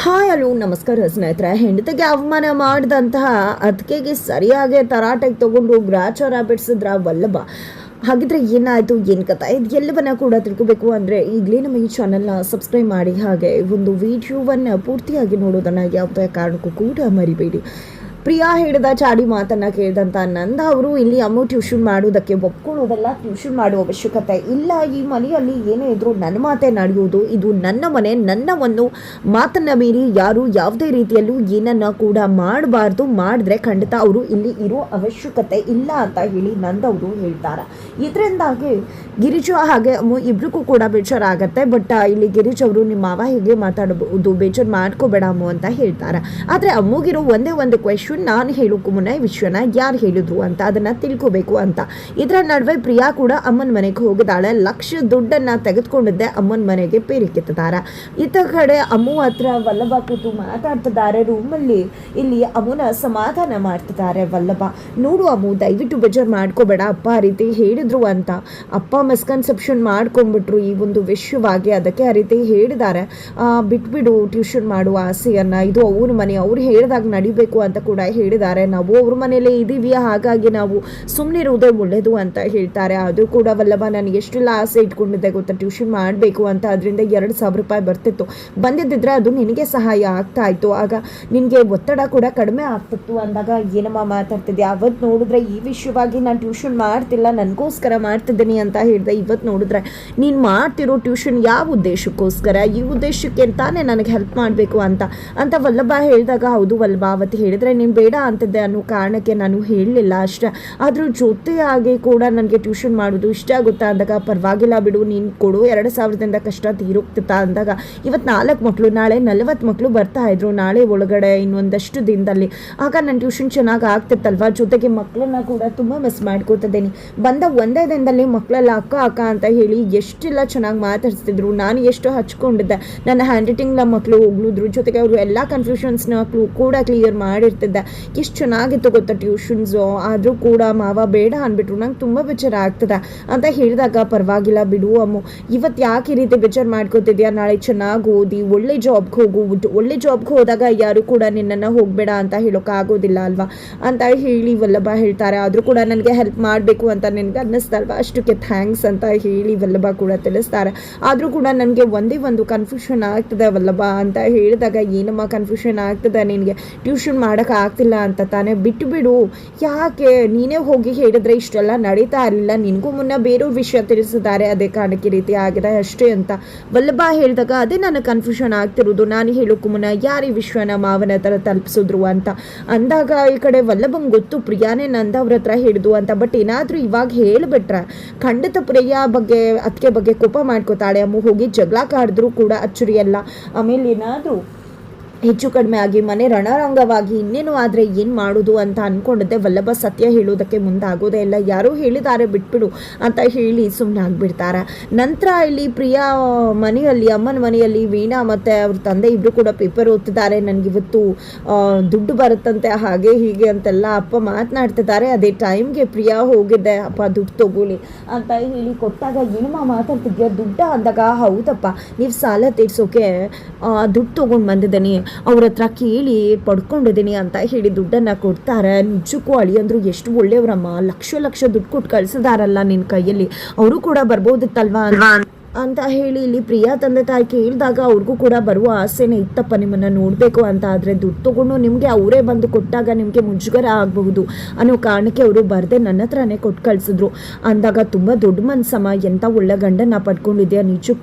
Hi hello ನಮಸ್ಕಾರ ಸ್ನೇಹಿತರೆ. ಹೆಂಡತಿಗೆ ಅವಮಾನ ಮಾಡಿದಂತಹ ಅದಕ್ಕೆ ಸರಿಯಾಗಿ ತರಾಟೆಗೆ ತಗೊಂಡು ಗ್ರಾಚಾರ ಬಿಡಿಸಿದ್ರ ವಲ್ಲಭ. ಹಾಗಿದ್ರೆ ಏನಾಯಿತು, ಏನು ಕಥೆ, ಇದು ಎಲ್ಲವನ್ನ ಕೂಡ ತಿಳ್ಕೋಬೇಕು ಅಂದರೆ ಈಗಲೇ ನಮ್ಮ ಈ ಚಾನಲ್ನ ಸಬ್ಸ್ಕ್ರೈಬ್ ಮಾಡಿ, ಹಾಗೆ ಒಂದು ವಿಡಿಯೋವನ್ನು ಪೂರ್ತಿಯಾಗಿ ನೋಡೋದನ್ನು ಯಾವುದೇ ಕಾರಣಕ್ಕೂ ಕೂಡ ಮರಿಬೇಡಿ. ಪ್ರಿಯಾ ಹೇಳಿದ ಚಾಡಿ ಮಾತನ್ನು ಕೇಳಿದಂಥ ನಂದ ಅವರು ಇಲ್ಲಿ ಅಮ್ಮು ಟ್ಯೂಷನ್ ಮಾಡೋದಕ್ಕೆ ಒಪ್ಕೊಳ್ಳೋದಲ್ಲ, ಟ್ಯೂಷನ್ ಮಾಡುವ ಅವಶ್ಯಕತೆ ಇಲ್ಲ. ಈ ಮನೆಯಲ್ಲಿ ಏನೇ ಇದ್ರೂ ನನ್ನ ಮಾತೇ ನಡೆಯೋದು, ಇದು ನನ್ನ ಮನೆ, ನನ್ನ ಒಂದು ಮಾತನ್ನು ಮೀರಿ ಯಾರು ಯಾವುದೇ ರೀತಿಯಲ್ಲೂ ಏನನ್ನ ಕೂಡ ಮಾಡಬಾರ್ದು, ಮಾಡಿದ್ರೆ ಖಂಡಿತ ಅವರು ಇಲ್ಲಿ ಇರೋ ಅವಶ್ಯಕತೆ ಇಲ್ಲ ಅಂತ ಹೇಳಿ ನಂದವರು ಹೇಳ್ತಾರೆ. ಇದರಿಂದಾಗಿ ಗಿರಿಜು ಹಾಗೆ ಅಮ್ಮು ಇಬ್ರಿಗೂ ಕೂಡ ಬೇಜಾರಾಗತ್ತೆ. ಬಟ್ ಇಲ್ಲಿ ಗಿರಿಜ್ ಅವರು ನಿಮ್ಮ ಮಾವ ಹೇಗೆ ಮಾತಾಡಬಹುದು, ಬೇಜಾರು ಮಾಡ್ಕೋಬೇಡ ಅಮ್ಮು ಅಂತ ಹೇಳ್ತಾರೆ. ಆದರೆ ಅಮ್ಮಗಿರೋ ಒಂದೇ ಒಂದು ಕ್ವೆಶನ್, ನಾನು ಹೇಳೋಕ್ಕೂ ಮುನ್ನ ಈ ವಿಷಯನ ಯಾರು ಹೇಳಿದ್ರು ಅಂತ ಅದನ್ನ ತಿಳ್ಕೋಬೇಕು ಅಂತ. ಇದರ ನಡುವೆ ಪ್ರಿಯಾ ಕೂಡ ಅಮ್ಮನ ಮನೆಗೆ ಹೋಗಿದ್ದಾಳೆ. ಲಕ್ಷ ದುಡ್ಡನ್ನ ತೆಗೆದುಕೊಂಡಿದ್ದೆ ಅಮ್ಮನ ಮನೆಗೆ ಪೇರಿಕೆತ್ತಿದ್ದಾರೆ. ಇತ್ತ ಕಡೆ ಅಮ್ಮು ಹತ್ರ ವಲ್ಲಭ ಕೂತು ಮಾತಾಡ್ತಿದ್ದಾರೆ ರೂಮಲ್ಲಿ. ಇಲ್ಲಿ ಅಮ್ಮನ ಸಮಾಧಾನ ಮಾಡ್ತಿದ್ದಾರೆ ವಲ್ಲಭ. ನೋಡು ಅಮ್ಮು, ದಯವಿಟ್ಟು ಬೇಜಾರು ಮಾಡ್ಕೋಬೇಡ, ಅಪ್ಪ ಆ ರೀತಿ ಹೇಳಿದ್ರು ಅಂತ. ಅಪ್ಪ ಮಿಸ್ಕನ್ಸೆಪ್ಷನ್ ಮಾಡ್ಕೊಂಡ್ಬಿಟ್ರು ಈ ಒಂದು ವಿಷಯವಾಗಿ, ಅದಕ್ಕೆ ಆ ರೀತಿ ಹೇಳಿದ್ದಾರೆ. ಬಿಟ್ಬಿಡು ಟ್ಯೂಷನ್ ಮಾಡುವ ಆಸೆಯನ್ನ, ಇದು ಅವ್ರ ಮನೆ, ಅವ್ರು ಹೇಳಿದಾಗ ನಡಿಬೇಕು ಅಂತ ಕೂಡ ಹೇಳಿದ್ದಾರೆ. ನಾವು ಅವ್ರ ಮನೇಲಿ ಇದ್ದೀವಿ, ಹಾಗಾಗಿ ನಾವು ಸುಮ್ಮನಿರುವುದೇ ಒಳ್ಳೇದು ಅಂತ ಹೇಳ್ತಾರೆ. ಅದು ಕೂಡ ವಲ್ಲಭ, ನನಗೆ ಎಷ್ಟೆಲ್ಲ ಆಸೆ ಇಟ್ಕೊಂಡಿದ್ದೆ ಗೊತ್ತಾ ಟ್ಯೂಷನ್ ಮಾಡಬೇಕು ಅಂತ, ಅದರಿಂದ 2,000 ರೂಪಾಯಿ ಬರ್ತಿತ್ತು, ಬಂದಿದ್ದಿದ್ರೆ ಅದು ನಿನಗೆ ಸಹಾಯ ಆಗ್ತಾ ಇತ್ತು, ಆಗ ನಿನಗೆ ಒತ್ತಡ ಕೂಡ ಕಡಿಮೆ ಆಗ್ತಿತ್ತು ಅಂದಾಗ ಏನಮ್ಮ ಮಾತಾಡ್ತಿದ್ದೆ. ಅವತ್ತು ನೋಡಿದ್ರೆ ಈ ವಿಷಯವಾಗಿ ನಾನು ಟ್ಯೂಷನ್ ಮಾಡ್ತಿಲ್ಲ, ನನಗೋಸ್ಕರ ಮಾಡ್ತಿದ್ದೀನಿ ಅಂತ ಹೇಳಿದೆ. ಇವತ್ತು ನೋಡಿದ್ರೆ ನೀನು ಮಾಡ್ತಿರೋ ಟ್ಯೂಷನ್ ಯಾವ ಉದ್ದೇಶಕ್ಕೋಸ್ಕರ, ಈ ಉದ್ದೇಶಕ್ಕೆ ಅಂತಾನೆ ನನಗೆ ಹೆಲ್ಪ್ ಮಾಡಬೇಕು ಅಂತ ವಲ್ಲಭ ಹೇಳಿದಾಗ, ಹೌದು ವಲ್ಲಭ, ಅವತ್ತು ಹೇಳಿದ್ರೆ ನೀನು ಬೇಡ ಅಂತಿದ್ದೆ ಅನ್ನೋ ಕಾರಣಕ್ಕೆ ನಾನು ಹೇಳಲಿಲ್ಲ ಅಷ್ಟೇ. ಅದ್ರ ಜೊತೆಯಾಗಿ ಕೂಡ ನನಗೆ ಟ್ಯೂಷನ್ ಮಾಡೋದು ಇಷ್ಟ ಆಗುತ್ತಾ ಅಂದಾಗ, ಪರವಾಗಿಲ್ಲ ಬಿಡು, ನೀನು ಕೊಡು 2,000ದಿಂದ ಕಷ್ಟ ತೀರೋಗ್ತಿತ್ತಾ ಅಂದಾಗ, ಇವತ್ತು 4 ಮಕ್ಕಳು, ನಾಳೆ 40 ಮಕ್ಕಳು ಬರ್ತಾ ಇದ್ರು, ನಾಳೆ ಒಳಗಡೆ ಇನ್ನೊಂದಷ್ಟು ದಿನದಲ್ಲಿ, ಆಗ ನನ್ನ ಟ್ಯೂಷನ್ ಚೆನ್ನಾಗಿ ಆಗ್ತಿತ್ತಲ್ವ. ಜೊತೆಗೆ ಮಕ್ಕಳನ್ನ ಕೂಡ ತುಂಬ ಮಿಸ್ ಮಾಡ್ಕೋತಿದ್ದೀನಿ. ಬಂದ ಒಂದೇ ದಿನದಲ್ಲಿ ಮಕ್ಕಳೆಲ್ಲ ಅಕ್ಕ ಅಕ್ಕ ಅಂತ ಹೇಳಿ ಎಷ್ಟೆಲ್ಲ ಚೆನ್ನಾಗಿ ಮಾತಾಡ್ತಿದ್ರು, ನಾನು ಎಷ್ಟು ಹಚ್ಕೊಂಡಿದ್ದೆ. ನನ್ನ ಹ್ಯಾಂಡ್ ರೈಟಿಂಗ್ನ ಮಕ್ಕಳು ಹೋಗ್ಲಿದ್ರು, ಜೊತೆಗೆ ಅವರು ಎಲ್ಲ ಕನ್ಫ್ಯೂಷನ್ಸ್ನ ಕೂಡ ಕ್ಲಿಯರ್ ಮಾಡಿರ್ತಿದ್ದೆ. ಎಷ್ಟು ಚೆನ್ನಾಗಿತ್ತು ಗೊತ್ತಾ ಟ್ಯೂಷನ್ಸು. ಆದರೂ ಕೂಡ ಮಾವ ಬೇಡ ಅಂದ್ಬಿಟ್ರು, ನಂಗೆ ತುಂಬ ಬೇಜಾರು ಆಗ್ತದೆ ಅಂತ ಹೇಳಿದಾಗ, ಪರವಾಗಿಲ್ಲ ಬಿಡು ಅಮ್ಮು, ಇವತ್ತು ಯಾಕೆ ಈ ರೀತಿ ಬೇಜಾರು ಮಾಡ್ಕೋತಿದ್ಯಾ, ನಾಳೆ ಚೆನ್ನಾಗಿ ಓದಿ ಒಳ್ಳೆ ಜಾಬ್ಗೆ ಹೋಗು, ಒಳ್ಳೆ ಜಾಬ್ಗೆ ಹೋದಾಗ ಯಾರು ಕೂಡ ನಿನ್ನನ್ನು ಹೋಗಬೇಡ ಅಂತ ಹೇಳೋಕ್ಕಾಗೋದಿಲ್ಲ ಅಲ್ವಾ ಅಂತ ಹೇಳಿ ವಲ್ಲಭ ಹೇಳ್ತಾರೆ. ಆದರೂ ಕೂಡ ನನಗೆ ಹೆಲ್ಪ್ ಮಾಡಬೇಕು ಅಂತ ನಿನಗೆ ಅನ್ನಿಸ್ತಲ್ವ, ಅಷ್ಟಕ್ಕೆ ಥ್ಯಾಂಕ್ಸ್ ಅಂತ ಹೇಳಿ ವಲ್ಲಭ ಕೂಡ ತಿಳಿಸ್ತಾರೆ. ಆದರೂ ಕೂಡ ನನಗೆ ಒಂದೇ ಒಂದು ಕನ್ಫ್ಯೂಷನ್ ಆಗ್ತದೆ ವಲ್ಲಭ ಅಂತ ಹೇಳಿದಾಗ, ಏನಮ್ಮ ಕನ್ಫ್ಯೂಷನ್ ಆಗ್ತದೆ ನಿನಗೆ, ಟ್ಯೂಷನ್ ಮಾಡೋಕೆ ಆಗ್ತಿಲ್ಲ ಅಂತ ತಾನೇ, ಬಿಟ್ಟು ಬಿಡು, ಯಾಕೆ ನೀನೇ ಹೋಗಿ ಹೇಳಿದ್ರೆ ಇಷ್ಟೆಲ್ಲ ನಡೀತಾ ಇರಲಿಲ್ಲ, ನಿನಗೂ ಮುನ್ನ ಬೇರೆಯವ್ರ ವಿಷಯ ತಿಳಿಸಿದ್ದಾರೆ, ಅದೇ ಕಾರಣಕ್ಕೆ ರೀತಿ ಆಗಿದೆ ಅಷ್ಟೇ ಅಂತ ವಲ್ಲಭ ಹೇಳಿದಾಗ, ಅದೇ ನನಗೆ ಕನ್ಫ್ಯೂಷನ್ ಆಗ್ತಿರೋದು, ನಾನು ಹೇಳೋಕ್ಕೂ ಮುನ್ನ ಯಾರು ಈ ವಿಷಯನ ಮಾವನ ಹತ್ರ ತಲುಪಿಸಿದ್ರು ಅಂತ ಅಂದಾಗ, ಈ ಕಡೆ ವಲ್ಲಭಂಗೆ ಗೊತ್ತು ಪ್ರಿಯಾನೇ ನಂದ ಅವ್ರ ಹತ್ರ ಹಿಡಿದು ಅಂತ. ಬಟ್ ಏನಾದರೂ ಇವಾಗ ಹೇಳಿಬಿಟ್ರೆ ಖಂಡಿತ ಪ್ರಿಯಾ ಬಗ್ಗೆ ಅದಕ್ಕೆ ಬಗ್ಗೆ ಕೋಪ ಮಾಡ್ಕೋತಾಳೆ. ಅಮ್ಮ ಹೋಗಿ ಜಗಳ ಕಾಡಿದ್ರು ಕೂಡ ಅಚ್ಚರಿಯಲ್ಲ. ಆಮೇಲೆ ಏನಾದರೂ ಹೆಚ್ಚು ಕಡಿಮೆ ಆಗಿ ಮನೆ ರಣರಂಗವಾಗಿ ಇನ್ನೇನು ಆದರೆ ಏನು ಮಾಡೋದು ಅಂತ ಅಂದ್ಕೊಂಡಿದ್ದೆ. ವಲ್ಲಭ ಸತ್ಯ ಹೇಳೋದಕ್ಕೆ ಮುಂದಾಗೋದೇ ಇಲ್ಲ, ಯಾರೋ ಹೇಳಿದ್ದಾರೆ ಬಿಟ್ಬಿಡು ಅಂತ ಹೇಳಿ ಸುಮ್ಮನೆ ಆಗಿಬಿಡ್ತಾರೆ. ನಂತರ ಇಲ್ಲಿ ಪ್ರಿಯಾ ಮನೆಯಲ್ಲಿ, ಅಮ್ಮನ ಮನೆಯಲ್ಲಿ ವೀಣಾ ಮತ್ತು ಅವ್ರ ತಂದೆ ಇಬ್ಬರು ಕೂಡ ಪೇಪರ್ ಓದ್ತಿದ್ದಾರೆ. ನನಗಿವತ್ತು ದುಡ್ಡು ಬರುತ್ತಂತೆ ಹಾಗೆ ಹೀಗೆ ಅಂತೆಲ್ಲ ಅಪ್ಪ ಮಾತನಾಡ್ತಿದ್ದಾರೆ. ಅದೇ ಟೈಮ್ಗೆ ಪ್ರಿಯಾ ಹೋಗಿದ್ದೆ, ಅಪ್ಪ ದುಡ್ಡು ತೊಗೊಳ್ಳಿ ಅಂತ ಹೇಳಿ ಕೊಟ್ಟಾಗ, ಏನಮ್ಮ ಮಾತಾಡ್ತಿದ್ಯಾ ದುಡ್ಡ ಅಂದಾಗ, ಹೌದಪ್ಪ ನೀವು ಸಾಲ ತೀರ್ಸೋಕೆ ದುಡ್ಡು ತೊಗೊಂಡು ಬಂದಿದ್ದೀನಿ, ಅವ್ರ ಹತ್ರ ಕೇಳಿ ಪಡ್ಕೊಂಡಿದ್ದೀನಿ ಅಂತ ಹೇಳಿ ದುಡ್ಡನ್ನು ಕೊಡ್ತಾರೆ. ನಿಜಕ್ಕೂ ಅಳಿಯಂದ್ರು ಎಷ್ಟು ಒಳ್ಳೆಯವರಮ್ಮ, ಲಕ್ಷ ದುಡ್ಡು ಕೊಟ್ಟು ಕಳಿಸಿದಾರಲ್ಲ ನಿನ್ನ ಕೈಯಲ್ಲಿ, ಅವರು ಕೂಡ ಬರ್ಬೋದಿತ್ತಲ್ವಾ ಅಂತ ಹೇಳಿ ಇಲ್ಲಿ ಪ್ರಿಯಾ ತಂದೆ ತಾಯಿ ಕೇಳಿದಾಗ, ಅವ್ರಿಗೂ ಕೂಡ ಬರುವ ಆಸೆನೇ ಇತ್ತಪ್ಪ ನಿಮ್ಮನ್ನು ನೋಡಬೇಕು ಅಂತ. ಆದರೆ ದುಡ್ಡು ತೊಗೊಂಡು ನಿಮಗೆ ಅವರೇ ಬಂದು ಕೊಟ್ಟಾಗ ನಿಮಗೆ ಮುಜುಗರ ಆಗಬಹುದು ಅನ್ನೋ ಕಾರಣಕ್ಕೆ ಅವರು ಬರದೆ ನನ್ನ ಹತ್ರನೇ ಕೊಟ್ಟು ಕಳಿಸಿದ್ರು ಅಂದಾಗ, ತುಂಬ ದೊಡ್ಡ ಮನಸ್ಸಮ್ಮ, ಎಂಥ ಒಳ್ಳೆ ಗಂಡನ ಪಡ್ಕೊಂಡಿದ್ಯಾ,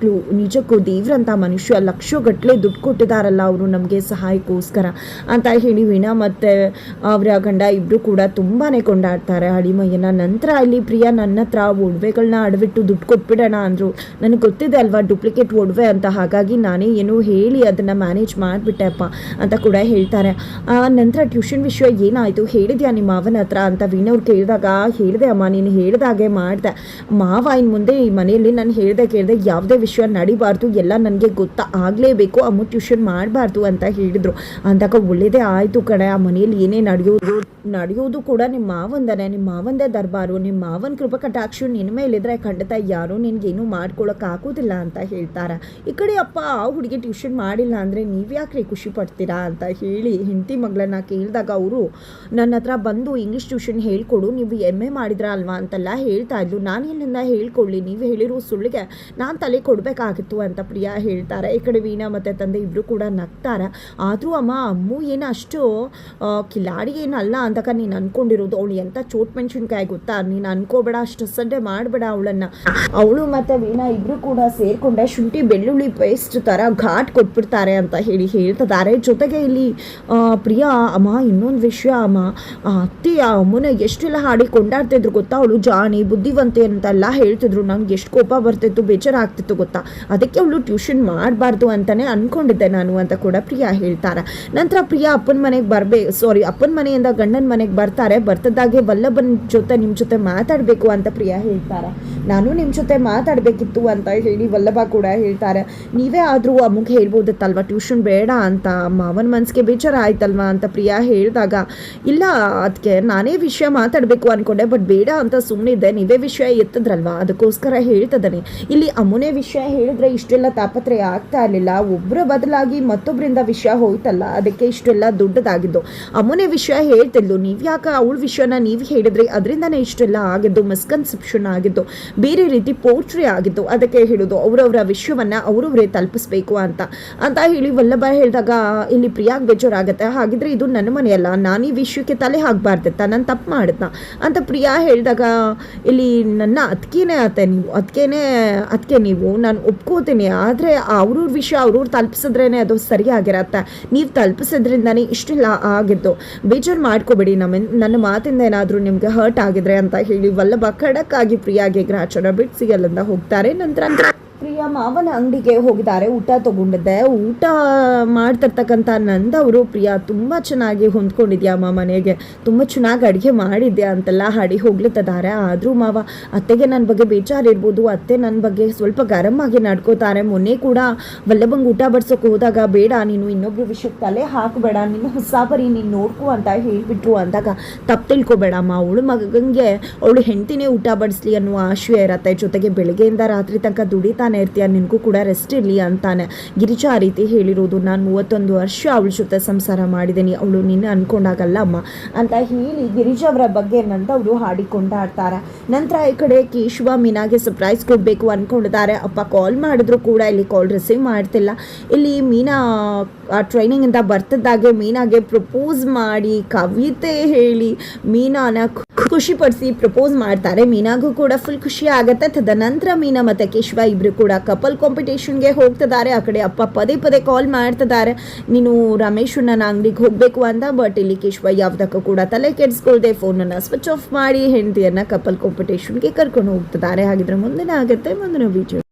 ನಿಜಕ್ಕೂ ದೇವ್ರಂಥ ಮನುಷ್ಯ, ಲಕ್ಷಗಟ್ಟಲೆ ದುಡ್ಡು ಕೊಟ್ಟಿದ್ದಾರಲ್ಲ ಅವರು ನಮಗೆ ಸಹಾಯಕ್ಕೋಸ್ಕರ ಅಂತ ಹೇಳಿ ವೀಣಾ ಮತ್ತು ಅವರ ಗಂಡ ಇಬ್ಬರು ಕೂಡ ತುಂಬಾ ಕೊಂಡಾಡ್ತಾರೆ ಅಳಿಮಯ್ಯನ. ನಂತರ ಇಲ್ಲಿ ಪ್ರಿಯಾ ನನ್ನ ಹತ್ರ ಒಡವೆಗಳನ್ನ ಅಡವಿಟ್ಟು ದುಡ್ಡು ಕೊಟ್ಬಿಡೋಣ ಅಂದರು. ನನಗೆ ಗೊತ್ತಿದೆ ಅಲ್ವಾ ಡೂಪ್ಲಿಕೇಟ್ ಒಡವೆ ಅಂತ, ಹಾಗಾಗಿ ನಾನೇ ಏನೋ ಹೇಳಿ ಅದನ್ನು ಮ್ಯಾನೇಜ್ ಮಾಡಿಬಿಟ್ಟೆ ಅಪ್ಪ ಅಂತ ಕೂಡ ಹೇಳ್ತಾರೆ. ನಂತರ ಟ್ಯೂಷನ್ ವಿಷಯ ಏನಾಯಿತು, ಹೇಳಿದ್ಯಾ ನಿಮ್ಮ ಮಾವನ ಹತ್ರ ಅಂತ ವೀಣವ್ರು ಕೇಳಿದಾಗ, ಹೇಳಿದೆ ಅಮ್ಮ, ನೀನು ಹೇಳಿದಾಗೆ ಮಾಡಿದೆ ಮಾವ, ಇನ್ನು ಮುಂದೆ ಈ ಮನೆಯಲ್ಲಿ ನಾನು ಕೇಳಿದೆ ಯಾವುದೇ ವಿಷಯ ನಡಿಬಾರ್ದು, ಎಲ್ಲ ನನಗೆ ಆಗಲೇಬೇಕು, ಅಮ್ಮ ಟ್ಯೂಷನ್ ಮಾಡಬಾರ್ದು ಅಂತ ಹೇಳಿದರು ಅಂದಾಗ, ಒಳ್ಳೇದೇ ಆಯಿತು ಕಡೆ, ಆ ಮನೆಯಲ್ಲಿ ಏನೇ ನಡೆಯೋದು ಕೂಡ ನಿಮ್ಮ ಮಾವಂದೇ ದರ್ಬಾರು, ನಿಮ್ಮ ಮಾವನ ಕೃಪಾ ಕಟಾಕ್ಷ ನಿನ್ನ ಮೇಲಿದ್ರೆ ಖಂಡಿತ ಯಾರೂ ನಿನಗೇನು ಮಾಡ್ಕೊಳಕ್ಕೆ ಆಗೋದಿಲ್ಲ ಅಂತ ಹೇಳ್ತಾರೆ. ಈ ಕಡೆ ಅಪ್ಪ ಹುಡುಗಿ ಟ್ಯೂಷನ್ ಮಾಡಿಲ್ಲ ಅಂದರೆ ನೀವು ಯಾಕ್ರಿ ಖುಷಿ ಪಡ್ತೀರಾ ಅಂತ ಹೇಳಿ ಹೆಂಡತಿ ಮಗಳನ್ನ ಕೇಳಿದಾಗ ಅವರು ನನ್ನ ಹತ್ರ ಬಂದು ಇಂಗ್ಲೀಷ್ ಟ್ಯೂಷನ್ ಹೇಳ್ಕೊಡು, ನೀವು MA ಮಾಡಿದ್ರ ಅಲ್ವಾ ಅಂತೆಲ್ಲ ಹೇಳ್ತಾ ಇದ್ರು. ನಾನು ಎಲ್ಲಿಂದ ಹೇಳ್ಕೊಳ್ಳಿ, ನೀವು ಹೇಳಿರೋ ಸುಳ್ಳಿಗೆ ನಾನು ತಲೆ ಕೊಡಬೇಕಾಗಿತ್ತು ಅಂತ ಪ್ರಿಯಾ ಹೇಳ್ತಾರೆ. ಈ ಕಡೆ ವೀಣಾ ಮತ್ತು ತಂದೆ ಇಬ್ಬರು ಕೂಡ ನಗ್ತಾರೆ. ಆದರೂ ಅಮ್ಮು ಏನು ಅಷ್ಟು ಕಿಲಾಡಿ ಏನಲ್ಲ ಅಂದಾಗ ನೀನು ಅನ್ಕೊಂಡಿರೋದು. ಅವಳು ಎಂಥ ಚೋಟ್ ಮೆಣಸಿನ್ಕಾಯಿ ಗೊತ್ತಾ, ನೀನು ಅನ್ಕೋಬೇಡ, ಅಷ್ಟು ಸಡ್ಡೆ ಮಾಡಬೇಡ ಅವಳನ್ನು. ಅವಳು ಮತ್ತು ವೀಣಾ ಇಬ್ಬರು ಕೂಡ ಸೇರಿಕೊಂಡೆ ಶುಂಠಿ ಬೆಳ್ಳುಳ್ಳಿ ಪೇಸ್ಟ್ ಥರ ಘಾಟ್ ಕೊಟ್ಬಿಡ್ತಾರೆ ಅಂತ ಹೇಳಿ ಹೇಳ್ತಿದ್ದಾರೆ. ಜೊತೆಗೆ ಇಲ್ಲಿ ಪ್ರಿಯಾ ಅಮ್ಮ ಇನ್ನೊಂದು ವಿಷಯ ಅಮ್ಮ, ಅತ್ತಿ ಅಮ್ಮನ ಎಷ್ಟೆಲ್ಲ ಹಾಡಿ ಕೊಂಡಾಡ್ತಿದ್ರು ಗೊತ್ತಾ, ಅವಳು ಜಾಣಿ ಬುದ್ಧಿವಂತೆ ಅಂತೆಲ್ಲ ಹೇಳ್ತಿದ್ರು. ನಂಗೆ ಎಷ್ಟು ಕೋಪ ಬರ್ತಿತ್ತು, ಬೇಜಾರಾಗ್ತಿತ್ತು ಗೊತ್ತಾ, ಅದಕ್ಕೆ ಅವಳು ಟ್ಯೂಷನ್ ಮಾಡಬಾರ್ದು ಅಂತಲೇ ಅಂದ್ಕೊಂಡಿದ್ದೆ ನಾನು ಅಂತ ಕೂಡ ಪ್ರಿಯಾ ಹೇಳ್ತಾರೆ. ನಂತರ ಪ್ರಿಯಾ ಅಪ್ಪನ ಮನೆಯಿಂದ ಗಂಡನ ಮನೆಗೆ ಬರ್ತಾರೆ. ಬರ್ತದಾಗೆ ವಲ್ಲಭನ ಜೊತೆ ನಿಮ್ಮ ಜೊತೆ ಮಾತಾಡಬೇಕು ಅಂತ ಪ್ರಿಯಾ ಹೇಳ್ತಾರೆ. ನಾನು ನಿಮ್ಮ ಜೊತೆ ಮಾತಾಡಬೇಕಿತ್ತು ಅಂತ ಹೇಳಿ ವಲ್ಲಭ ಕೂಡ ಹೇಳ್ತಾರೆ. ನೀವೇ ಆದರೂ ಅಮ್ಮಗೆ ಹೇಳ್ಬೋದಿತ್ತಲ್ವ ಟ್ಯೂಷನ್ ಬೇಡ ಅಂತ, ಮಾವನ ಮನಸ್ಸಿಗೆ ಬೇಜಾರು ಆಯ್ತಲ್ವಾ ಅಂತ ಪ್ರಿಯಾ ಹೇಳಿದಾಗ, ಇಲ್ಲ ಅದಕ್ಕೆ ನಾನೇ ವಿಷಯ ಮಾತಾಡಬೇಕು ಅಂದ್ಕೊಂಡೆ, ಬಟ್ ಬೇಡ ಅಂತ ಸುಮ್ಮನಿದ್ದೆ, ನೀವೇ ವಿಷಯ ಎತ್ತಿದ್ರಲ್ವ ಅದಕ್ಕೋಸ್ಕರ ಹೇಳ್ತದಾನೆ. ಇಲ್ಲಿ ಅಮ್ಮನೇ ವಿಷಯ ಹೇಳಿದ್ರೆ ಇಷ್ಟೆಲ್ಲ ತಾಪತ್ರಯ ಆಗ್ತಾ ಇರಲಿಲ್ಲ, ಒಬ್ಬರ ಬದಲಾಗಿ ಮತ್ತೊಬ್ಬರಿಂದ ವಿಷಯ ಹೋಯ್ತಲ್ಲ, ಅದಕ್ಕೆ ಇಷ್ಟೆಲ್ಲ ದೊಡ್ಡದಾಗಿದ್ದು. ಅಮ್ಮನೇ ವಿಷಯ ಹೇಳ್ತಿದ್ಲು, ನೀವು ಯಾಕೆ ಅವಳ ವಿಷಯನ ನೀವು ಹೇಳಿದ್ರಿ, ಅದರಿಂದನೇ ಇಷ್ಟೆಲ್ಲ ಆಗಿದ್ದು, ಮಿಸ್ಕನ್ಸೆಪ್ಷನ್ ಆಗಿದ್ದು, ಬೇರೆ ರೀತಿ ಪೋರ್ಟ್ರಿ ಆಗಿದ್ದು, ಅದಕ್ಕೆ ಹೇಳೋದು ಅವರವರ ವಿಷಯವನ್ನು ಅವರವರೇ ತಲುಪಿಸ್ಬೇಕು ಅಂತ ಹೇಳಿ ವಲ್ಲಭ ಹೇಳಿದಾಗ ಇಲ್ಲಿ ಪ್ರಿಯಾಗ್ ಬೇಜಾರಾಗುತ್ತೆ. ಹಾಗಿದ್ರೆ ಇದು ನನ್ನ ಮನೆಯಲ್ಲ, ನಾನು ಈ ವಿಷಯಕ್ಕೆ ತಲೆ ಹಾಕಬಾರ್ದತ್ತ, ನಾನು ತಪ್ಪು ಮಾಡುತ್ತಾ ಅಂತ ಪ್ರಿಯಾ ಹೇಳಿದಾಗ, ಇಲ್ಲಿ ನನ್ನ ಅದಕ್ಕೆ ನೀವು ನಾನು ಒಪ್ಕೋತೀನಿ, ಆದರೆ ಅವ್ರವ್ರ ವಿಷಯ ಅವ್ರವ್ರು ತಲುಪಿಸಿದ್ರೇ ಅದು ಸರಿಯಾಗಿರತ್ತೆ, ನೀವು ತಲುಪಿಸೋದ್ರಿಂದನೇ ಇಷ್ಟೆಲ್ಲ ಆಗಿದ್ದು, ಬೇಜಾರು ಮಾಡ್ಕೋಬೇಡಿ, ನನ್ನ ಮಾತಿಂದ ಏನಾದರೂ ನಿಮ್ಗೆ ಹರ್ಟ್ ಆಗಿದ್ರೆ ಅಂತ ಹೇಳಿ ವಲ್ಲಭ ಖಡಕ್ ಆಗಿ ಪ್ರಿಯಾಗೆ ಗ್ರಾಚಾರ ಬಿಡಿಸಿ ಅಲ್ಲಿಂದ ಹೋಗ್ತಾರೆ. ನಂತರ ಪ್ರಿಯಾ ಮಾವನ ಅಂಗಡಿಗೆ ಹೋಗಿದ್ದಾರೆ, ಊಟ ತೊಗೊಂಡಿದ್ದೆ. ಊಟ ಮಾಡ್ತಿರ್ತಕ್ಕಂಥ ನಂದವರು, ಪ್ರಿಯಾ ತುಂಬ ಚೆನ್ನಾಗಿ ಹೊಂದ್ಕೊಂಡಿದ್ಯಮ್ಮ ಮನೆಗೆ, ತುಂಬ ಚೆನ್ನಾಗಿ ಅಡುಗೆ ಮಾಡಿದ್ಯಾ ಅಂತೆಲ್ಲ ಹಾಡಿ ಹೋಗ್ಲಿತ್ತಿದ್ದಾರೆ. ಆದರೂ ಮಾವ ಅತ್ತೆಗೆ ನನ್ನ ಬಗ್ಗೆ ಬೇಜಾರಿರ್ಬೋದು, ಅತ್ತೆ ನನ್ನ ಬಗ್ಗೆ ಸ್ವಲ್ಪ ಗರಂ ಆಗಿ ನಡ್ಕೋತಾರೆ. ಮೊನ್ನೆ ಕೂಡ ವಲ್ಲಭಂಗೆ ಊಟ ಬಡ್ಸೋಕೆ ಹೋದಾಗ, ಬೇಡ ನೀನು ಇನ್ನೊಬ್ರು ವಿಷಯಕ್ಕೆ ತಲೆ ಹಾಕಬೇಡ, ನಿನ್ನ ಹೊಸಾಬರಿ ನೀನು ನೋಡ್ಕೊ ಅಂತ ಹೇಳಿಬಿಟ್ರು ಅಂದಾಗ ತಪ್ಪು ತಿಳ್ಕೊಬೇಡಮ್ಮ, ಅವಳು ಹೆಂಡತಿನೇ ಊಟ ಬಡಿಸ್ಲಿ ಅನ್ನುವ ಆಶಯ ಇರತ್ತೆ. ಜೊತೆಗೆ ಬೆಳಗ್ಗೆಯಿಂದ ರಾತ್ರಿ ತನಕ ದುಡಿತಾನೆ ಇರ್ತೀಯ, ನಿನಗೂ ಕೂಡ ರೆಸ್ಟ್ ಇರಲಿ ಅಂತಾನೆ ಗಿರಿಜಾ ಆ ರೀತಿ ಹೇಳಿರೋದು. ನಾನು 31 ವರ್ಷ ಅವಳ ಜೊತೆ ಸಂಸಾರ ಮಾಡಿದ್ದೀನಿ, ಅವಳು ನಿನ್ನ ಅನ್ಕೊಂಡಾಗಲ್ಲ ಅಮ್ಮ ಅಂತ ಹೇಳಿ ಗಿರಿಜಾ ಅವರ ಬಗ್ಗೆ ನಂದವರು ಹಾಡಿಕೊಂಡಾಡ್ತಾರೆ. ನಂತರ ಈ ಕಡೆ ಕೇಶವ ಮೀನಾಗೆ ಸರ್ಪ್ರೈಸ್ ಕೊಡಬೇಕು ಅನ್ಕೊಂಡಿದ್ದಾರೆ. ಅಪ್ಪ ಕಾಲ್ ಮಾಡಿದ್ರು ಕೂಡ ಇಲ್ಲಿ ಕಾಲ್ ರಿಸೀವ್ ಮಾಡ್ತಿಲ್ಲ. ಇಲ್ಲಿ ಮೀನಾ ಟ್ರೈನಿಂಗಿಂದ ಬರ್ತಿದ್ದಾಗೆ ಮೀನಾಗೆ ಪ್ರಪೋಸ್ ಮಾಡಿ ಕವಿತೆ ಹೇಳಿ ಮೀನಾನ ಖುಷಿಪಡಿಸಿ ಪ್ರಪೋಸ್ ಮಾಡ್ತಾರೆ. ಮೀನಾಗೂ ಕೂಡ ಫುಲ್ ಖುಷಿ ಆಗುತ್ತೆ. ತದನಂತರ ಮೀನಾ ಮತ್ತು ಕೇಶವ ಇಬ್ಬರು ಕೂಡ ಕಪಲ್ ಕಾಂಪಿಟೇಷನ್ಗೆ ಹೋಗ್ತಿದ್ದಾರೆ. ಆ ಕಡೆ ಅಪ್ಪ ಪದೇ ಪದೇ ಕಾಲ್ ಮಾಡ್ತಿದ್ದಾರೆ, ನೀನು ರಮೇಶನ ಅಂಗಡಿಗೆ ಹೋಗಬೇಕು ಅಂತ. ಬಟ್ ಇಲ್ಲಿ ಕೇಶವ ಯಾವುದಕ್ಕೂ ಕೂಡ ತಲೆ ಕೆಡಿಸ್ಕೊಳ್ದೆ ಫೋನನ್ನು ಸ್ವಿಚ್ ಆಫ್ ಮಾಡಿ ಹೆಂಡತಿಯನ್ನು ಕಪಲ್ ಕಾಂಪಿಟೇಷನ್ಗೆ ಕರ್ಕೊಂಡು ಹೋಗ್ತಿದ್ದಾರೆ. ಹಾಗಿದ್ರೆ ಮುಂದಿನ ಆಗುತ್ತೆ ಮುಂದಿನ ವಿಡಿಯೋ.